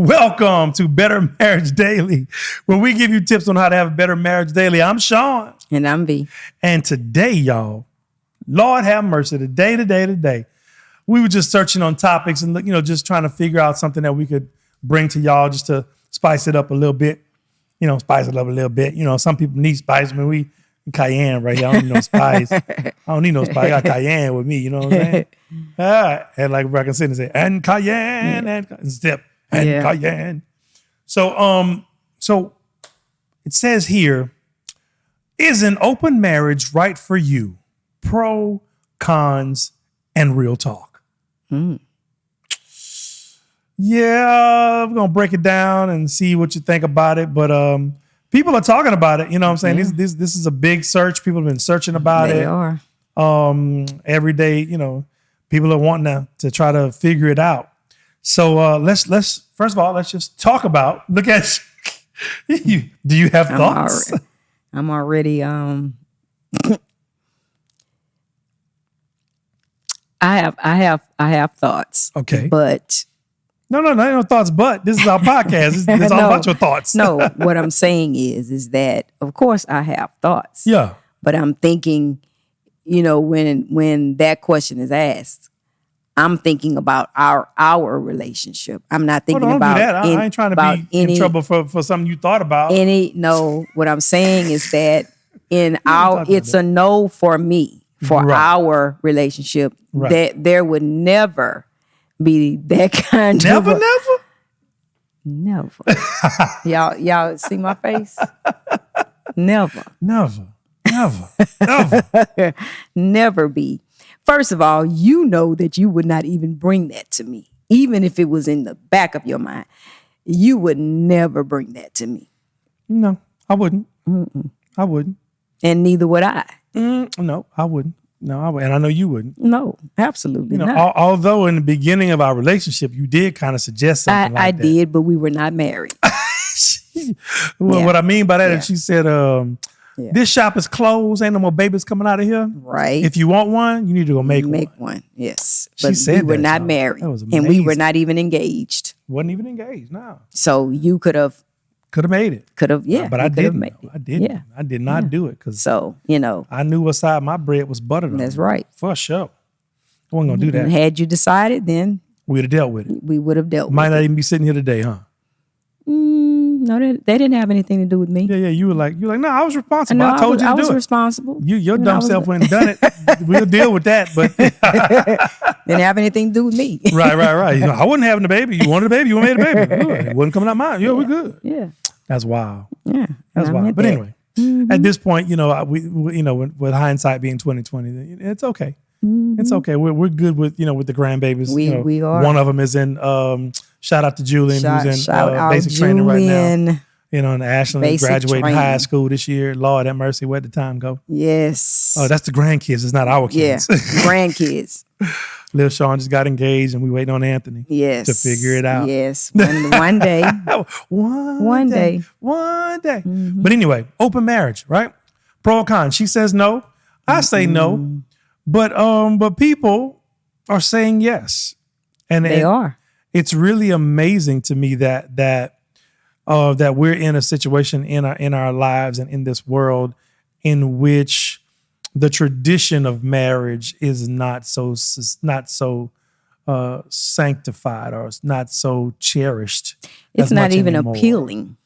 Welcome to Better Marriage Daily, where we give you tips on how to have a better marriage daily. I'm Sean. And I'm V. And today, y'all, Lord have mercy, today, we were just searching on topics and, just trying to figure out something that we could bring to y'all just to spice it up a little bit. Some people need spice. I mean, we cayenne right here. I don't need no spice. I don't need no spice. I got cayenne with me, you know what I'm saying? And like Rebecca Sidney say, and cayenne, and step. And cayenne. So it says here, is an open marriage right for you? Pro, cons, and real talk. Yeah, we're gonna break it down and see what you think about it. But people are talking about it. You know what I'm saying? Yeah. This is a big search. People have been searching about it. They are. Every day, people are wanting to try to figure it out. So let's first of all, let's just talk about, look at you. Do you have thoughts? I'm already I have thoughts. Okay. But no thoughts, but this is our podcast. It's all about your thoughts. No, what I'm saying is that of course I have thoughts. Yeah. But I'm thinking, when that question is asked, I'm thinking about our relationship. I'm not thinking about that. I ain't trying to be in trouble for something you thought about. What I'm saying is that it's a no for me, for our relationship. Right. That there would never be that kind of never. Y'all see my face? Never. Never be. First of all, you know that you would not even bring that to me. Even if it was in the back of your mind, you would never bring that to me. No, I wouldn't. I wouldn't. And neither would I. No, I wouldn't. No, I wouldn't. And I know you wouldn't. No, absolutely not. Although in the beginning of our relationship, you did kind of suggest something like that. I did, but we were not married. What I mean by that is she said, this shop is closed. Ain't no more babies coming out of here. Right. If you want one, you need to go make one. Yes. But she said we were not married. That was amazing. And we were not even engaged. Wasn't even engaged, no. So you could have made it. But I didn't. I didn't. Yeah. I did not do it because I knew what side my bread was buttered on. That's right. For sure. I wasn't gonna do that. And had you decided, then we would have dealt with it. We would have dealt with it. Might not even be sitting here today, huh? No, they didn't have anything to do with me. Yeah. You were like, no, I was responsible. I told you to do it. I was responsible. Your dumb self went and done it. We'll deal with that, but didn't have anything to do with me. Right. I wasn't having the baby. You wanted a baby. You made a baby. Good. It wasn't coming out mine. Yeah, we're good. Yeah. That's wild. Yeah. That's wild. But anyway, at this point, we with hindsight being 2020, it's okay. It's okay. We're good with the grandbabies. We are. One of them is in. Shout out to Julian, who's in basic training right now. In Ashland, graduating high school this year. Lord have mercy, where'd the time go? Yes. Oh, that's the grandkids. It's not our kids. Yeah, grandkids. Little Sean just got engaged, and we waiting on Anthony. Yes. To figure it out. Yes. One day. One day. But anyway, open marriage, right? Pro or con? She says no. I say no. But people are saying yes, and they are. It's really amazing to me that we're in a situation in our lives and in this world in which the tradition of marriage is not so sanctified or not so cherished. It's not even appealing.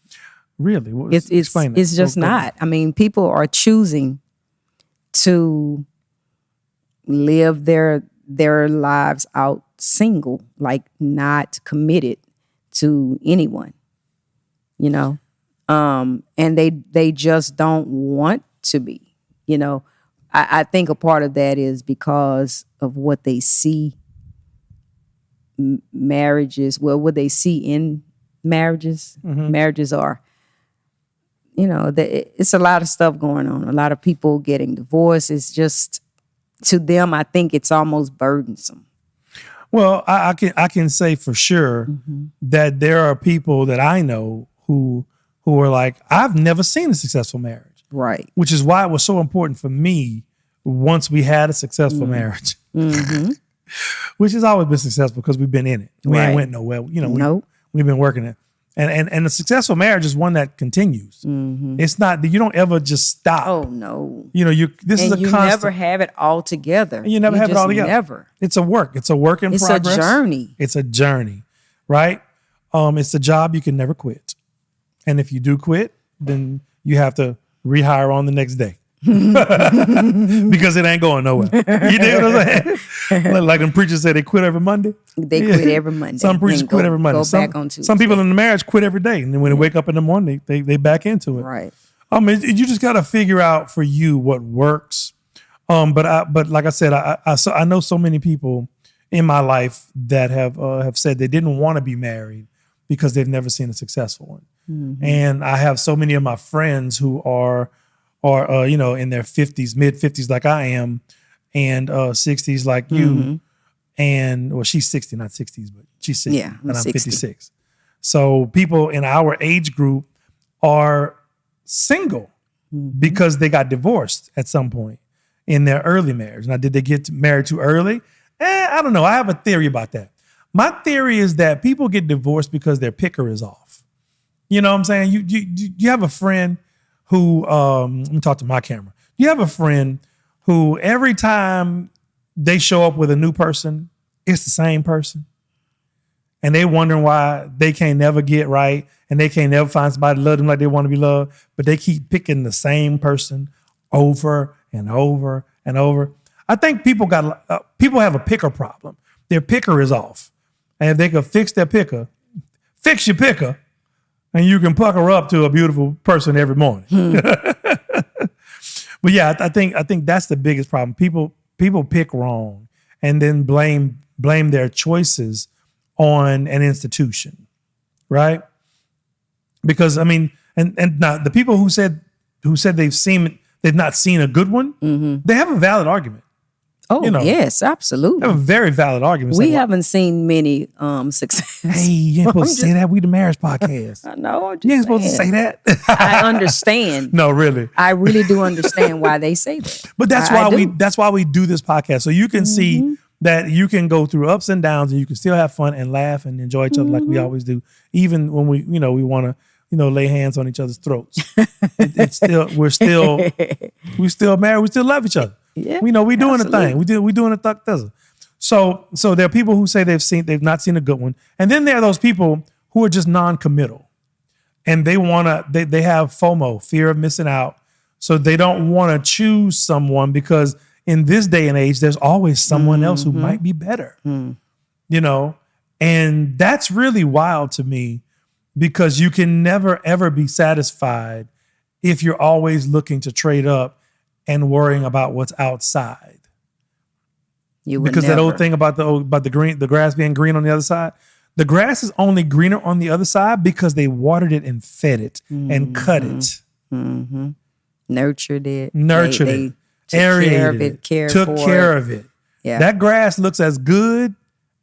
Really, explain that. It's just not. I mean, people are choosing to live their lives out single, like not committed to anyone, and they just don't want to be, I think a part of that is because of what they see marriages, what they see in marriages. Marriages are, it's a lot of stuff going on, a lot of people getting divorced. It's just, to them, I think it's almost burdensome. Well, I can say for sure that there are people that I know who are like, I've never seen a successful marriage. Right. Which is why it was so important for me once we had a successful marriage. Which has always been successful because we've been in it. We ain't went nowhere. We We've been working it. And a successful marriage is one that continues. It's not that you don't ever just stop. Oh no. You know, this is a you constant. never have it all together. You never have it just all together. Never. It's a work. It's a work in progress. It's a journey. It's a journey, right? It's a job you can never quit. And if you do quit, then you have to rehire on the next day. Because it ain't going nowhere. You dig what I'm saying? Like when preachers say they quit every Monday. They quit every Monday. Some preachers quit every Monday. Go back on Tuesday. Some people in the marriage quit every day. And then when they wake up in the morning, they back into it. Right. You just got to figure out for you what works. But like I said, I know so many people in my life that have said they didn't want to be married because they've never seen a successful one. And I have so many of my friends who are in their 50s, mid 50s, like I am, and 60s, like you. And well, she's 60, not 60s, but she's 60, Yeah, I'm and I'm 60. 56. So people in our age group are single because they got divorced at some point in their early marriage. Now, did they get married too early? I don't know. I have a theory about that. My theory is that people get divorced because their picker is off. You know what I'm saying? You have a friend who, let me talk to my camera. You have a friend who every time they show up with a new person, it's the same person. And they wondering why they can't never get right and they can't never find somebody to love them like they want to be loved, but they keep picking the same person over and over and over. I think people have a picker problem. Their picker is off. And if they could fix their picker, fix your picker, and you can pucker up to a beautiful person every morning. But yeah, I think that's the biggest problem. People pick wrong and then blame their choices on an institution, right? Because I mean, and now the people who said they've not seen a good one, they have a valid argument. Oh, yes, absolutely. They have a very valid argument. We haven't seen many success. Hey, you ain't supposed to say that. We the marriage podcast. I know. You ain't supposed to say that. I understand. No, really. I really do understand why they say that. But that's why we do this podcast. So you can see that you can go through ups and downs and you can still have fun and laugh and enjoy each other like we always do. Even when we want to, lay hands on each other's throats. We're still married. We still love each other. Yeah, we doing absolutely. a thing. We doing a thuck thizzle. So there are people who say they've not seen a good one. And then there are those people who are just non-committal. And they have FOMO, fear of missing out. So they don't want to choose someone because in this day and age, there's always someone else who might be better. And that's really wild to me because you can never, ever be satisfied if you're always looking to trade up and worrying about what's outside. That old thing about the grass being green on the other side, the grass is only greener on the other side because they watered it and fed it and cut it. Nurtured it. They aerated it, took care of it. Yeah. That grass looks as good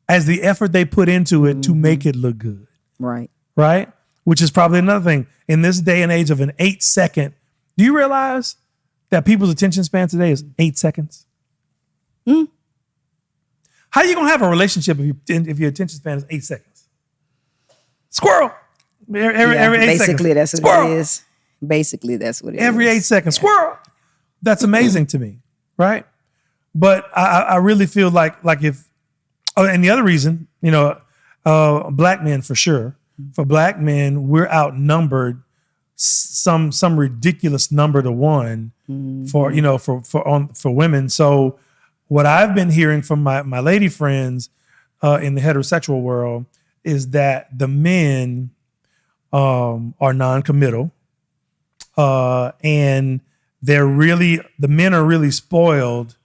as the effort they put into it to make it look good. Right. Right? Which is probably another thing. In this day and age of an 8-second, do you realize that people's attention span today is 8 seconds? How are you going to have a relationship if your attention span is 8 seconds? Squirrel. Every 8 seconds. Basically, that's what Squirrel. it is. Basically, that's what it is. Every 8 seconds. Squirrel. That's amazing to me, right? But I really feel like if, and the other reason, black men for sure. For black men, we're outnumbered some ridiculous number to one for women. So what I've been hearing from my lady friends in the heterosexual world is that the men are non-committal, and the men are really spoiled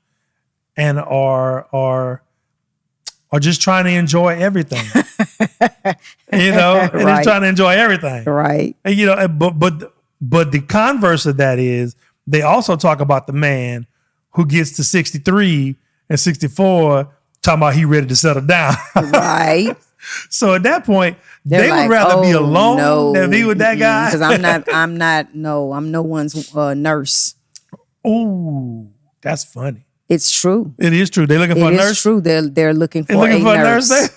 and are just trying to enjoy everything. And Right. just trying to enjoy everything. Right. And, but the converse of that is they also talk about the man who gets to 63 and 64 talking about he ready to settle down. Right. So at that point, They're they like, would rather be alone no, than be with that guy. Because I'm no one's nurse. Oh, that's funny. It's true. It is true. They're looking for a nurse. It's true. They're looking for They're looking a for nurse. a nurse.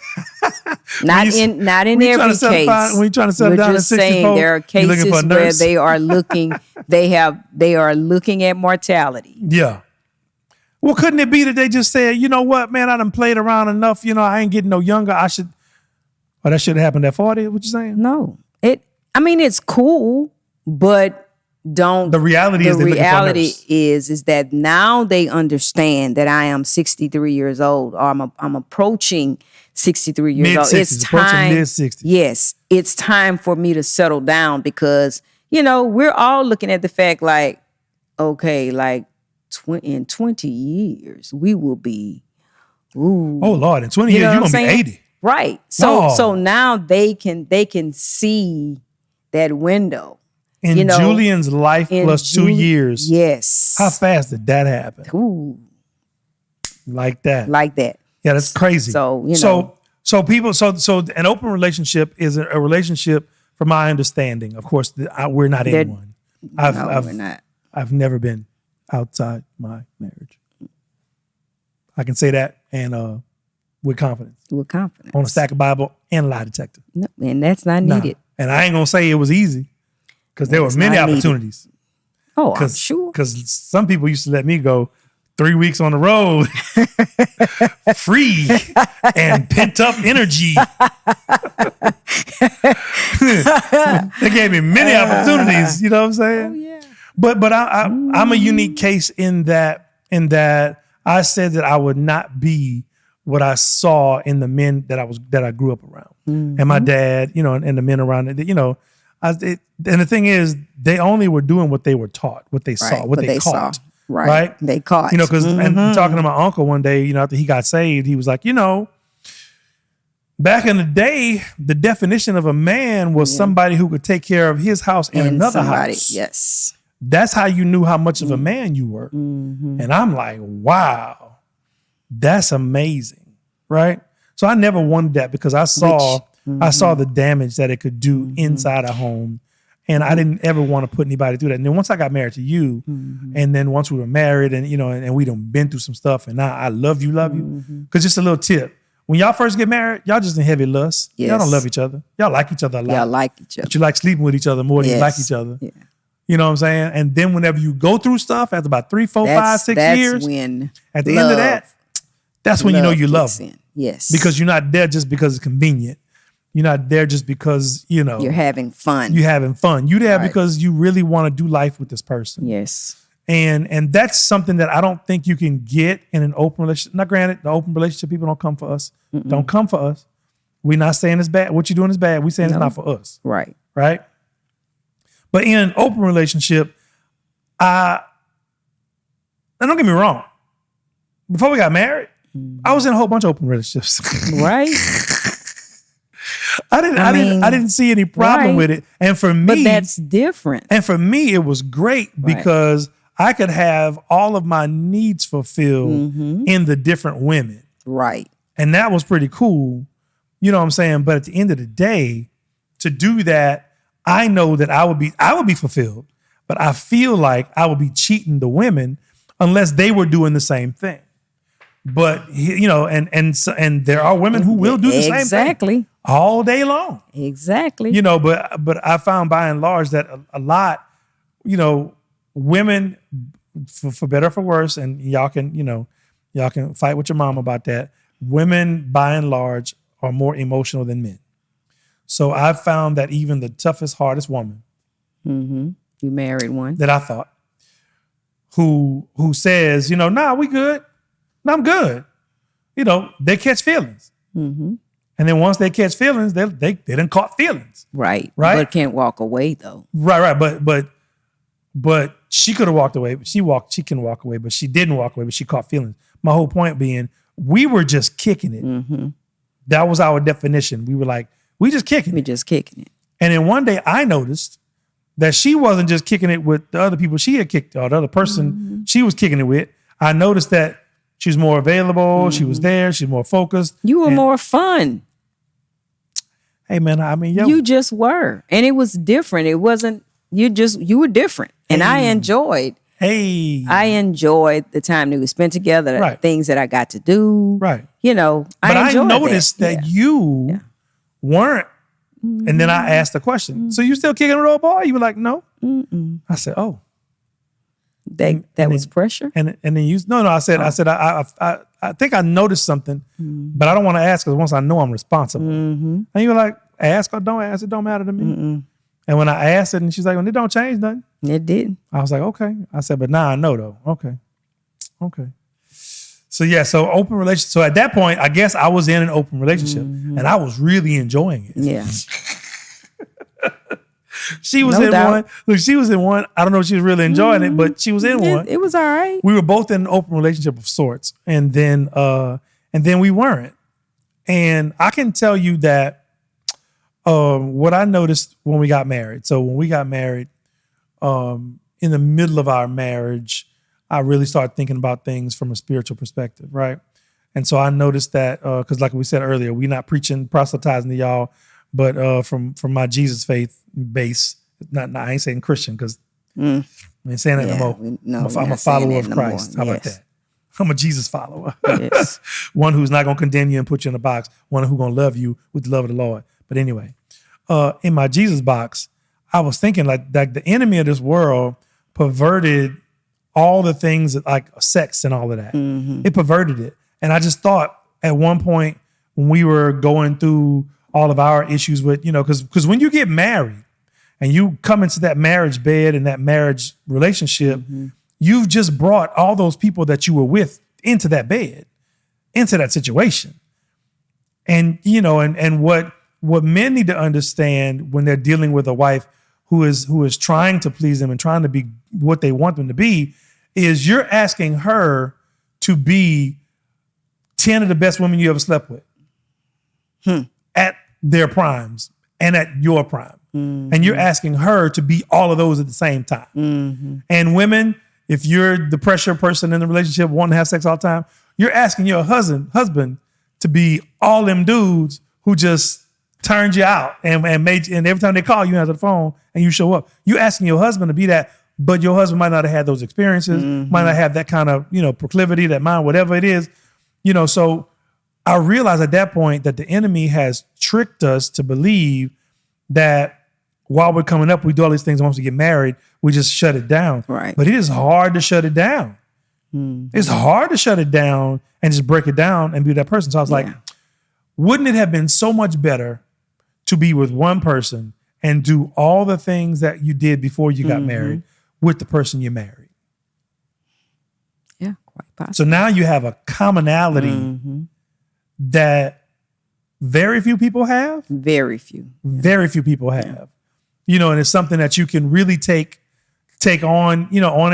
Not in when you every trying to case. when you're trying to settle We're down just at 64, saying there are you're looking for a cases where nurse. they are looking. They are looking at mortality. Yeah. Well, couldn't it be that they just said, you know what, man, I done played around enough. You know, I ain't getting no younger. I should. Well, that should have happened at 40. What you saying? No, I mean, it's cool, but don't. The reality is, the they're reality looking for a nurse. is that now they understand that I am 63 years old, or I'm approaching 63 years old. It's time. Mid-60s. Yes, it's time for me to settle down because we're all looking at the fact like, okay, like in 20 years we will be. Ooh, Oh Lord, in 20 years know you're what gonna I'm be saying? 80. Right. No. So now they can see that window. In Julian's life plus 2 years. Yes. How fast did that happen? Ooh, Like that. like that. Yeah, that's crazy. So, so people, so an open relationship is a relationship, from my understanding. Of course, we're not in one. we're not. I've never been outside my marriage. I can say that, and with confidence, With confidence. on a stack of Bible and a lie detector. No, and that's not Nah. needed. And I ain't gonna say it was easy, because there were It's many not needed. opportunities. Oh, I'm sure. Because some people used to let me go 3 weeks on the road, free and pent up energy. They gave me many opportunities. You know what I'm saying? Oh, yeah. But I'm a unique case in that I said that I would not be what I saw in the men that I grew up around, and my dad, and the men around it. And the thing is, they only were doing what they were taught, what they saw, what they caught. saw. Right. They caught. Because and talking to my uncle one day, after he got saved, he was like, back in the day, the definition of a man was somebody who could take care of his house and another house. Yes. That's how you knew how much of a man you were. And I'm like, wow, that's amazing, right? So I never wanted that, because I saw the damage that it could do inside a home. And I didn't ever want to put anybody through that. And then once I got married to you, and then once we were married, and and we done been through some stuff, and now I love you. Because just a little tip: when y'all first get married, y'all just in heavy lust. Yes. Y'all don't love each other. Y'all like each other a lot. Y'all like each other. But you like sleeping with each other more than you like each other. Yeah. You know what I'm saying? And then whenever you go through stuff, after about 3, 4, 5, 6 years, when at the end of that, that's when you know you love them. Yes. Because you're not there just because it's convenient. You're not there just because, you're having fun. you're having fun. You're there Right. because you really want to do life with this person. Yes. And that's something that I don't think you can get in an open relationship. Now, granted, the open relationship people don't come for us. Don't come for us. We're not saying it's bad. What you're doing is bad. We're saying it's not for us. Right. Right? But in an open relationship, and don't get me wrong, before we got married, I was in a whole bunch of open relationships. Right. I didn't see any problem Right. with it. And for me, But that's different. and for me, it was great because I could have all of my needs fulfilled in the different women. Right. And that was pretty cool. You know what I'm saying? But at the end of the day, to do that, I know that I would be fulfilled, but I feel like I would be cheating the women unless they were doing the same thing. But and there are women who will do the same thing Exactly. all day long. Exactly. But I found by and large that a lot, women, for better or for worse, and y'all can fight with your mom about that. Women by and large are more emotional than men. So I've found that even the toughest, hardest woman You married one. that I thought, who says, nah, we good. No, I'm good. They catch feelings. And then once they catch feelings, they done caught feelings. Right. Right? But can't walk away though. Right. But she could have walked away. But she can walk away, but she didn't walk away, but she caught feelings. My whole point being, we were just kicking it. That was our definition. We were like, we just kicking We it. just kicking it. And then one day I noticed that she wasn't just kicking it with the other people she had kicked, or the other person she was kicking it with. I noticed that she was more available. She was there. She was more focused. You were more fun. Hey man, I mean, You just were. And it was different. It wasn't, you were different. And I enjoyed the time that we spent together, the Right. things that I got to do. Right. I But I enjoyed noticed that you weren't. And then I asked the question, so you still kicking with old boy? You were like, no. I said, oh. That was pressure? And then I said, I think I noticed something, but I don't want to ask because once I know I'm responsible. And you were like, ask or don't ask, it don't matter to me. And when I asked it and she's like, well, it don't change nothing. It did. I was like, okay. I said, but now I know though. Okay. So yeah, so open relationship. So at that point, I guess I was in an open relationship and I was really enjoying it. Yeah. She was in one. Look, she was in one. I don't know if she was really enjoying it, but she was in one. It was all right. We were both in an open relationship of sorts. And then we weren't. And I can tell you that what I noticed when we got married. So when we got married, in the middle of our marriage, I really started thinking about things from a spiritual perspective, right? And so I noticed that, because like we said earlier, we're not preaching, proselytizing to y'all, but from my Jesus faith base, not I ain't saying Christian because I ain't saying that no more. I'm a follower of Christ. How about that? I'm a Jesus follower. Yes. One who's not going to condemn you and put you in a box. One who's going to love you with the love of the Lord. But anyway, in my Jesus box, I was thinking like the enemy of this world perverted all the things like sex and all of that. It perverted it. And I just thought at one point when we were going through all of our issues with, because when you get married and you come into that marriage bed and that marriage relationship, you've just brought all those people that you were with into that bed, into that situation. And, and what men need to understand when they're dealing with a wife who is trying to please them and trying to be what they want them to be is you're asking her to be 10 of the best women you ever slept with. At their primes and at your prime. And you're asking her to be all of those at the same time. And women, if you're the pressure person in the relationship wanting to have sex all the time, you're asking your husband to be all them dudes who just turned you out and every time they call you answer the phone and you show up. You're asking your husband to be that, but your husband might not have had those experiences, might not have that kind of, proclivity, that mind, whatever it is, so I realized at that point that the enemy has tricked us to believe that while we're coming up, we do all these things. Once we get married, we just shut it down. Right. But it is hard to shut it down. It's hard to shut it down and just break it down and be that person. So I was like, wouldn't it have been so much better to be with one person and do all the things that you did before you got married with the person you married? Yeah, quite possible. So now you have a commonality that very few people have. Very few. Very few people have. And it's something that you can really take on, on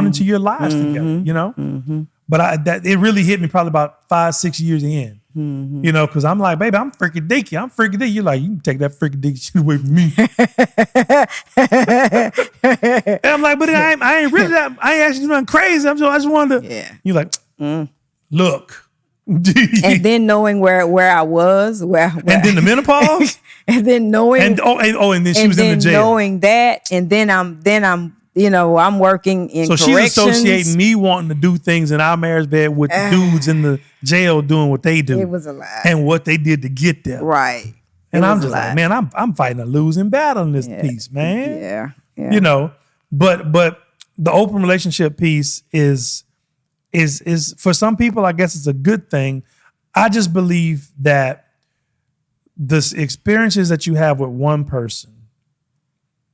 into your lives together, But it really hit me probably about 5-6 years in, because I'm like, baby, I'm freaking dicky. You're like, you can take that freaking dicky shit away from me. And I'm like, but I ain't really that. I ain't actually doing nothing crazy. I just wanted to. Yeah. You're like, look. And then knowing where I was, where and then the menopause, and then knowing, and then she was in the jail. Knowing that, and then I'm I'm working in so corrections. She's associating me wanting to do things in our marriage bed with the dudes in the jail doing what they do. It was a lie, and what they did to get there. Right. And I'm just like, man, I'm fighting a losing battle in this piece, man. Yeah. But the open relationship piece is for some people, I guess it's a good thing. I just believe that the experiences that you have with one person,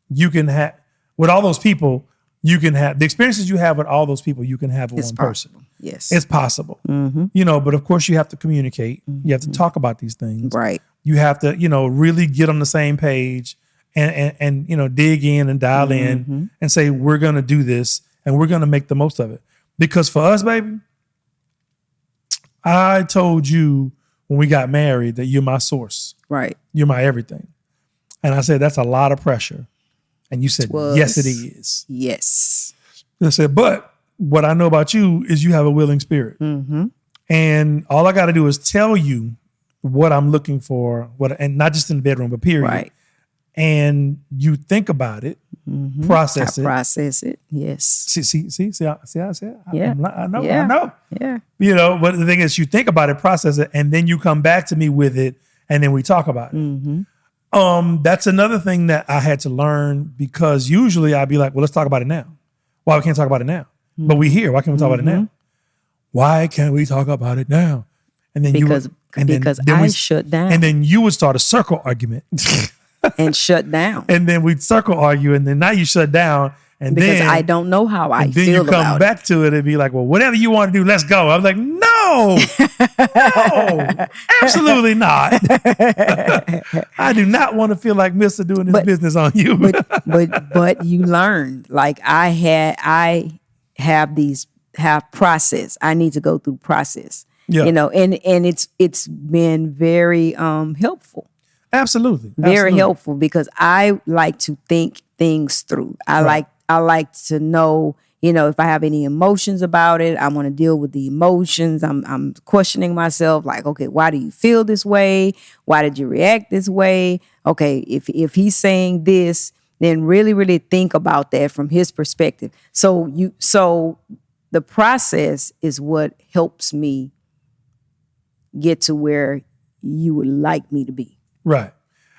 you can have with all those people. You can have the experiences you have with all those people. You can have with one person. Yes, it's possible. But of course you have to communicate. You have to talk about these things. Right. You have to, really get on the same page and dig in and dial in and say, we're going to do this and we're going to make the most of it. Because for us, baby, I told you when we got married that you're my source. Right. You're my everything. And I said, that's a lot of pressure. And you said, yes, it is. Yes. I said, but what I know about you is you have a willing spirit. And all I got to do is tell you what I'm looking for, and not just in the bedroom, but period. Right. And you think about it, process it. Process it, yes. See, I said, Yeah. I know. Yeah. But the thing is, you think about it, process it, and then you come back to me with it, and then we talk about it. That's another thing that I had to learn, because usually I'd be like, well, let's talk about it now. Why we can't talk about it now? But we here. Why can't we talk about it now? Why can't we talk about it now? And then because I shut down. And then you would start a circle argument. And shut down. And then we'd circle argue, and then now you shut down. And because then I don't know how I then feel you come about back to it and be like, well, whatever you want to do, let's go. I was like, no, absolutely not. I do not want to feel like Mr. doing his business on you. but you learned. Like I have process. I need to go through process. Yeah. You know, and it's been very helpful. Absolutely. Very helpful, because I like to think things through. I like to know, you know, if I have any emotions about it, I want to deal with the emotions. I'm questioning myself, like, okay, why do you feel this way? Why did you react this way? Okay, if he's saying this, then really, really think about that from his perspective. So the process is what helps me get to where you would like me to be. Right.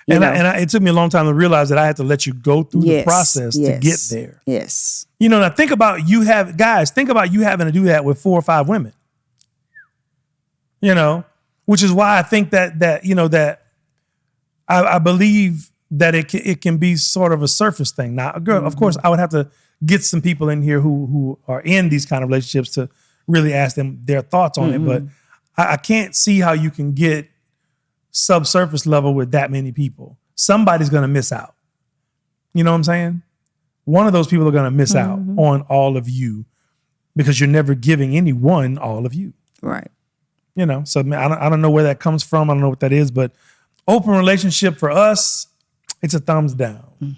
And it took me a long time to realize that I had to let you go through the process to get there. Yes. You know, now think about you having to do that with 4 or 5 women. You know, which is why I think that you know, that I believe that it can be sort of a surface thing. Now, of course, I would have to get some people in here who are in these kind of relationships to really ask them their thoughts on it. But I can't see how you can get subsurface level with that many people. Somebody's going to miss out. You know what I'm saying? One of those people are going to miss out on all of you, because you're never giving anyone all of you. Right. You know, so I don't know where that comes from. I don't know what that is, but open relationship for us, it's a thumbs down. You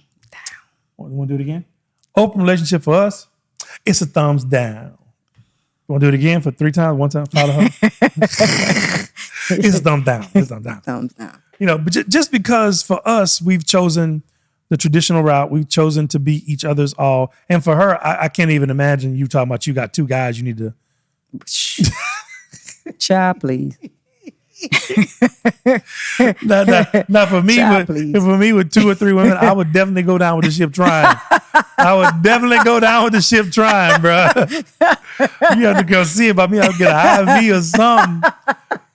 want to do it again? Open relationship for us, it's a thumbs down. You want to do it again for 3 times? 1 time? Follow her? It's a thumbs down. It's a thumbs down. Thumbs down. You know, but just because for us, we've chosen the traditional route. We've chosen to be each other's all. And for her, I can't even imagine you talking about you got 2 guys you need to. Child, please. Now for me with 2 or 3 women, I would definitely go down with the ship trying. I would definitely go down with the ship trying, bro. You have to go see about me. I'll get an IV or something.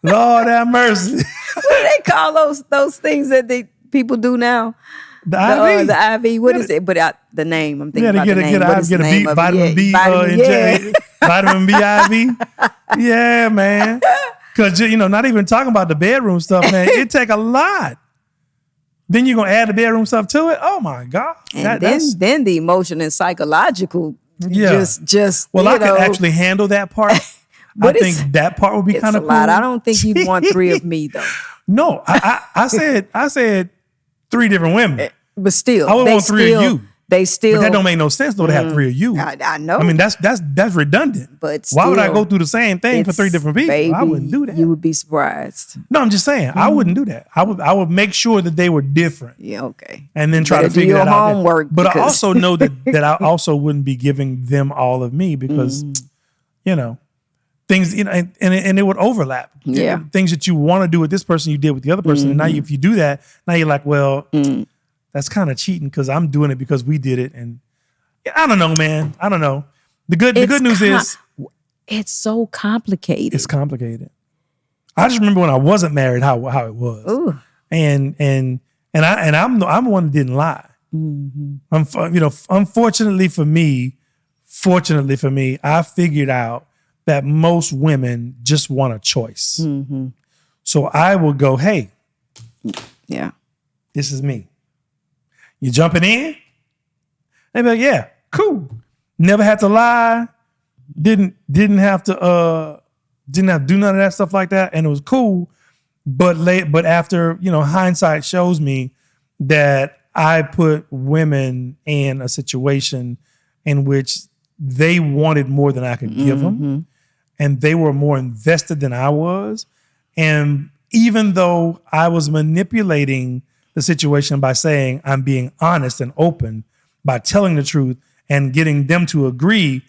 Lord have mercy. What do they call those things that people do now? The IV. The IV. What is it? But the name. I'm thinking about the name. Get a vitamin B inject. Vitamin B IV. Yeah, man. Because, you know, not even talking about the bedroom stuff, man. It take a lot. Then you're going to add the bedroom stuff to it? Oh, my God. And then the emotion and psychological. Yeah. Just well, I could actually handle that part. I think that part would be kind of cool. I don't think you'd want 3 of me, though. No, I said 3 different women. But still. I would want 3 of you. They still. But that don't make no sense, though, to have 3 of you. I know. I mean, that's redundant. But why would I go through the same thing for 3 different people? Baby, I wouldn't do that. You would be surprised. No, I'm just saying, I wouldn't do that. I would make sure that they were different. Yeah, okay. And then try to figure that out. Homework. But I also know that I also wouldn't be giving them all of me, because, you know, things, you know, and it would overlap. Yeah. Things that you want to do with this person, you did with the other person. And now if you do that, now you're like, well, that's kind of cheating, because I'm doing it because we did it. And I don't know, man. I don't know. The good news is it's so complicated. It's complicated. I just remember when I wasn't married how it was. Ooh. And I'm the one that didn't lie. You know, unfortunately for me, fortunately for me, I figured out that most women just want a choice. So I will go, hey, yeah, this is me. You jumping in? They be like, yeah, cool. Never had to lie. Didn't have to do none of that stuff like that, and it was cool. But after, you know, hindsight shows me that I put women in a situation in which they wanted more than I could give them, and they were more invested than I was. And even though I was manipulating the situation by saying I'm being honest and open, by telling the truth and getting them to agree,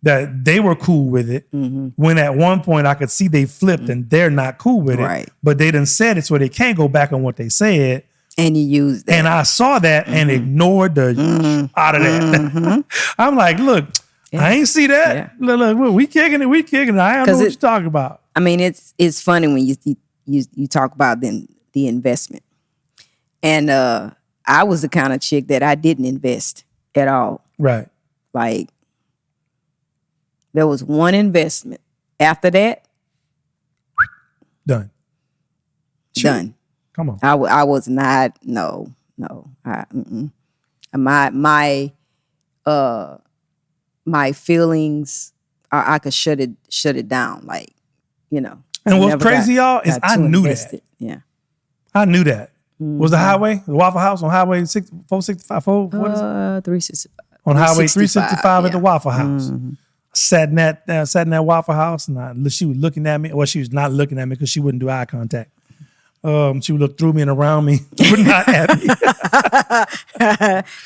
that they were cool with it. When at one point I could see they flipped and they're not cool with Right. it. But they done said it so they can't go back on what they said. And you use that. And I saw that and ignored the out of that. I'm like, look, I ain't see that. Yeah. Look, we kicking it. I don't know what you're talking about. I mean, it's funny when you talk about the investment. And I was the kind of chick that I didn't invest at all. Right. Like, there was one investment. After that, Done. done. Come on. I was not. No. My feelings, I could shut it down. Like, And what's never crazy, y'all, is got I too knew invested. that. Yeah. I knew that. Was the highway, the Waffle House on Highway 465? What is it? 365. On Highway 365 at the yeah. Waffle House. Sat in that Waffle House, and she was looking at me. Well, she was not looking at me because she wouldn't do eye contact. She would look through me and around me, but not at me.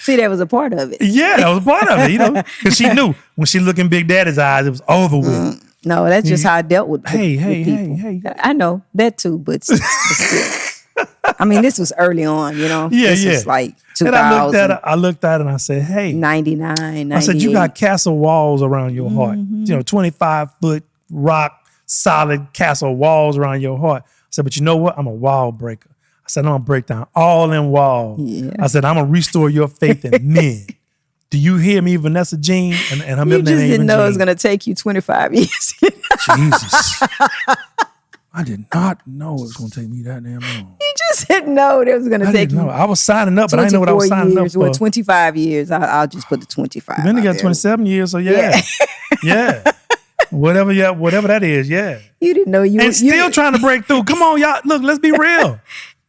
See, that was a part of it. Yeah, that was part of it, because she knew when she looked in Big Daddy's eyes, it was over with. No, that's just how I dealt with Hey, people. hey. I know that too, but still. I mean, this was early on, Yeah, this yeah. was like And 2000. I looked at it and I said, hey. 99, 98. I said, you got castle walls around your heart. 25-foot rock, solid castle walls around your heart. I said, but you know what? I'm a wall breaker. I said, I'm going to break down all them walls. Yeah. I said, I'm going to restore your faith in men. Do you hear me, Vanessa Jean? And her You middle just name ain't didn't even know it was Jean. going to take you 25 years. Jesus. I did not know it was going to take me that damn long. You just didn't know it was going to I take didn't you know. I was signing up, but I didn't know what I was 24 signing up years. for. Well, 25 years. I'll just put the 25. Then they out got there. 27 years, so yeah. Yeah. Whatever that is, yeah. You didn't know you And still trying to break through. Come on, y'all. Look, let's be real.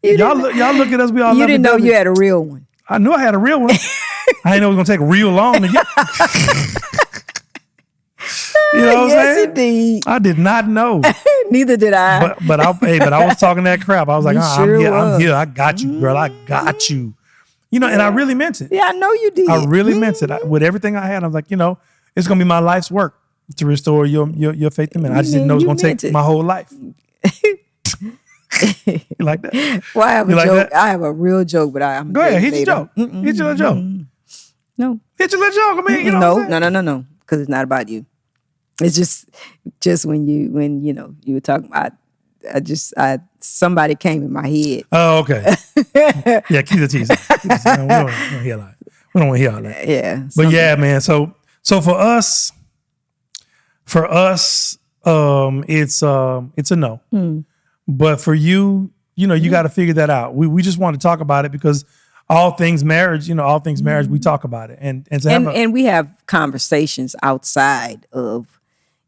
y'all look at us. We all You love didn't know you had a real one. I knew I had a real one. I didn't know it was gonna take real long to get. You know what I'm Yes, saying? indeed. I did not know. Neither did I. But I was talking that crap. I was like, You I'm sure here. was. I'm here. I got you, girl. I got you. And I really meant it. yeah, I know you did. I really meant it. With everything I had, I was like, it's gonna be my life's work to restore your faith in men. I just didn't know it was gonna take my whole life. You like that? Well, I have You a like joke. that? I have a real joke, but I'm Go ahead, gonna hit your say joke. later. Hit your little joke. No, Hit your little joke. I mean, you know what I'm saying? no, because it's not about you. It's just when you were talking about. Somebody came in my head. Oh, okay. Yeah, keep the teasing. We don't want to hear all that. We don't want to hear all that. Yeah, But yeah, man. So for us, it's a no. But for you, you got to figure that out. We just want to talk about it because all things marriage, we talk about it, and to have and we have conversations outside of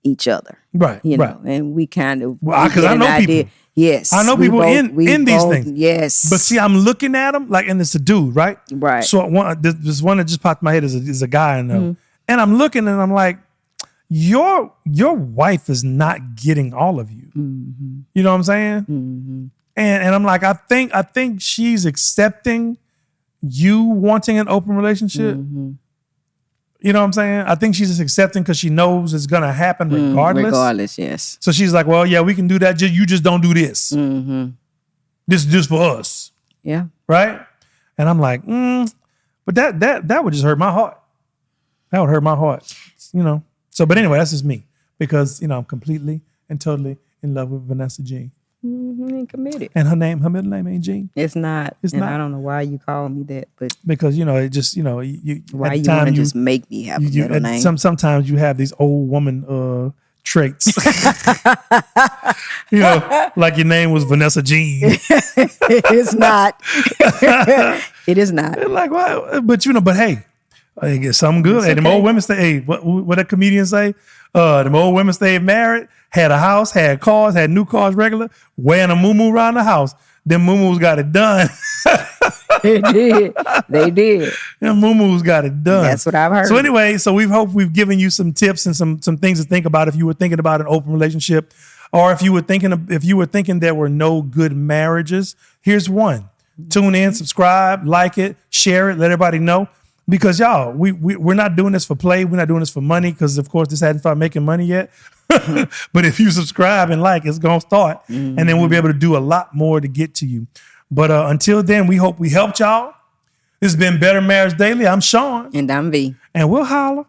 each other, right, right. and we kind of Because I know people. Yes, I know we people both- in we these both- things. Yes, But see, I'm looking at him and it's a dude, right? Right. So this one that just popped in my head is a guy I know, and I'm looking and I'm like, your wife is not getting all of you. You know what I'm saying? And I'm like, I think she's accepting you wanting an open relationship. You know what I'm saying? I think she's just accepting because she knows it's gonna happen regardless. regardless, yes. So she's like, well, yeah, we can do that. You just don't do this. This is just for us, Yeah. right? And I'm like, but that would just hurt my heart. That would hurt my heart, So, but anyway, that's just me because I'm completely and totally in love with Vanessa Jean, And committed. and her middle name ain't Jean. It's not. It's and not. I don't know why you call me that, but Because it just you why at the you time want to just make me have a middle name? sometimes you have these old woman traits. Like your name was Vanessa Jean. It's not. It is not. Like what? But but hey, I get something good. Hey, them old women stay. Hey, what a comedian say? Them old women stayed married, had a house, had cars, had new cars regular, wearing a muumuu around the house. Them muumuus got it done. They did. They did. Them muumuus got it done. That's what I've heard. So anyway, we've given you some tips and some things to think about if you were thinking about an open relationship, or if you were thinking there were no good marriages. Here's one. Tune in, subscribe, like it, share it, let everybody know. because y'all, we're not doing this for play. We're not doing this for money because, of course, this hadn't started making money yet. But if you subscribe and like, it's going to start. And then we'll be able to do a lot more to get to you. But until then, we hope we helped y'all. This has been Better Marriage Daily. I'm Sean. And I'm V. And we'll holler.